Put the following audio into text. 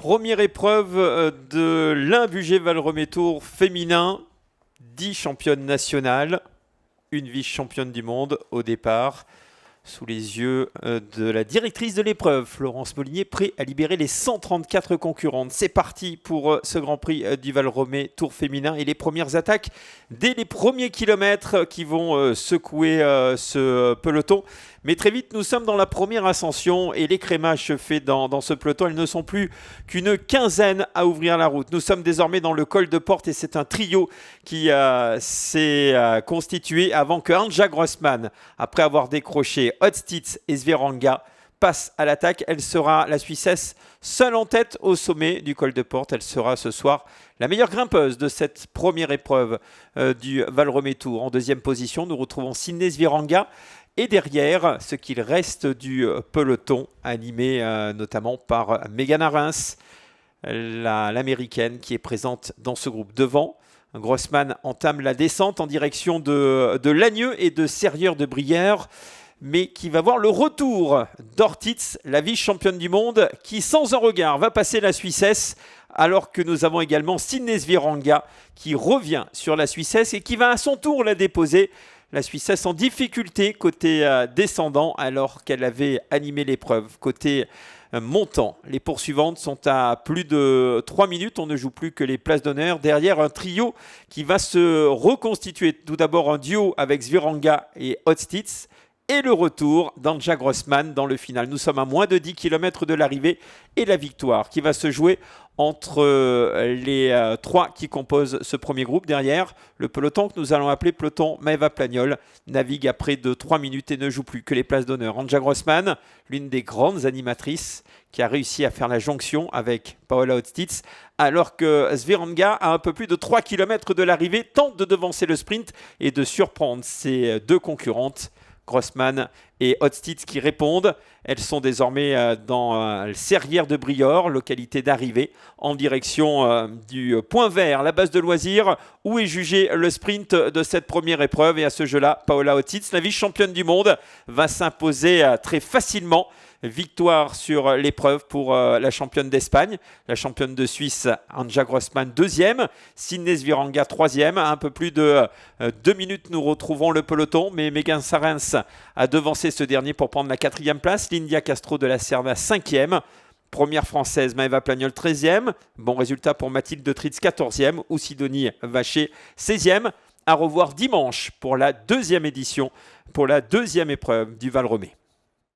Première épreuve de l'Imbugé Val-Remé Tour féminin, 10 championnes nationales, une vice-championne du monde au départ, sous les yeux de la directrice de l'épreuve, Florence Molinier, prêt à libérer les 134 concurrentes. C'est parti pour ce Grand Prix du Val-Remé Tour féminin et les premières attaques dès les premiers kilomètres qui vont secouer ce peloton. Mais très vite, nous sommes dans la première ascension et l'écrémage fait dans ce peloton. Elles ne sont plus qu'une quinzaine à ouvrir la route. Nous sommes désormais dans le col de Porte et c'est un trio qui s'est constitué avant que Anja Grossman, après avoir décroché Hotstitz et Zveranga, passe à l'attaque. Elle sera la Suissesse seule en tête au sommet du col de Porte. Elle sera ce soir la meilleure grimpeuse de cette première épreuve du Val-Remé Tour. En deuxième position, nous retrouvons Sydney Zveranga. Et derrière, ce qu'il reste du peloton, animé notamment par Megan Arens, l'américaine qui est présente dans ce groupe. Devant, Grossman entame la descente en direction de Lagneux et de Serrières de Brière, mais qui va voir le retour d'Ortiz, la vice-championne du monde, qui sans un regard va passer la Suissesse, alors que nous avons également Sydney Zveranga qui revient sur la Suissesse et qui va à son tour la déposer. La Suissesse en difficulté côté descendant alors qu'elle avait animé l'épreuve. Côté montant, les poursuivantes sont à plus de 3 minutes. On ne joue plus que les places d'honneur. Derrière, un trio qui va se reconstituer. Tout d'abord, un duo avec Zveranga et Hotstitz. Et le retour d'Anja Grossman dans le final. Nous sommes à moins de 10 km de l'arrivée et la victoire qui va se jouer entre les trois qui composent ce premier groupe. Derrière, le peloton que nous allons appeler peloton Maeva Plagnol navigue à près de 3 minutes et ne joue plus que les places d'honneur. Anja Grossman, l'une des grandes animatrices qui a réussi à faire la jonction avec Paola Hotstitz, alors que Zveranga, à un peu plus de 3 km de l'arrivée, tente de devancer le sprint et de surprendre ses deux concurrentes. Grossman et Hotstitz qui répondent. Elles sont désormais dans Serrières de Brière, localité d'arrivée, en direction du point vert, la base de loisirs, où est jugé le sprint de cette première épreuve. Et à ce jeu-là, Paola Hotstitz, la vice-championne du monde, va s'imposer très facilement. Victoire sur l'épreuve pour la championne d'Espagne, la championne de Suisse Anja Grossman deuxième, Sydney Zveranga troisième. À un peu plus de 2 minutes, nous retrouvons le peloton, mais Megan Arens a devancé ce dernier pour prendre la 4e place. Lyndia Castro de la Cerda 5e. Première française, Maeva Plagnol 13e. Bon résultat pour Mathilde Tritz 14e ou Sidonie Vacher 16e. À revoir dimanche pour la deuxième édition, pour la deuxième épreuve du Val-Remé.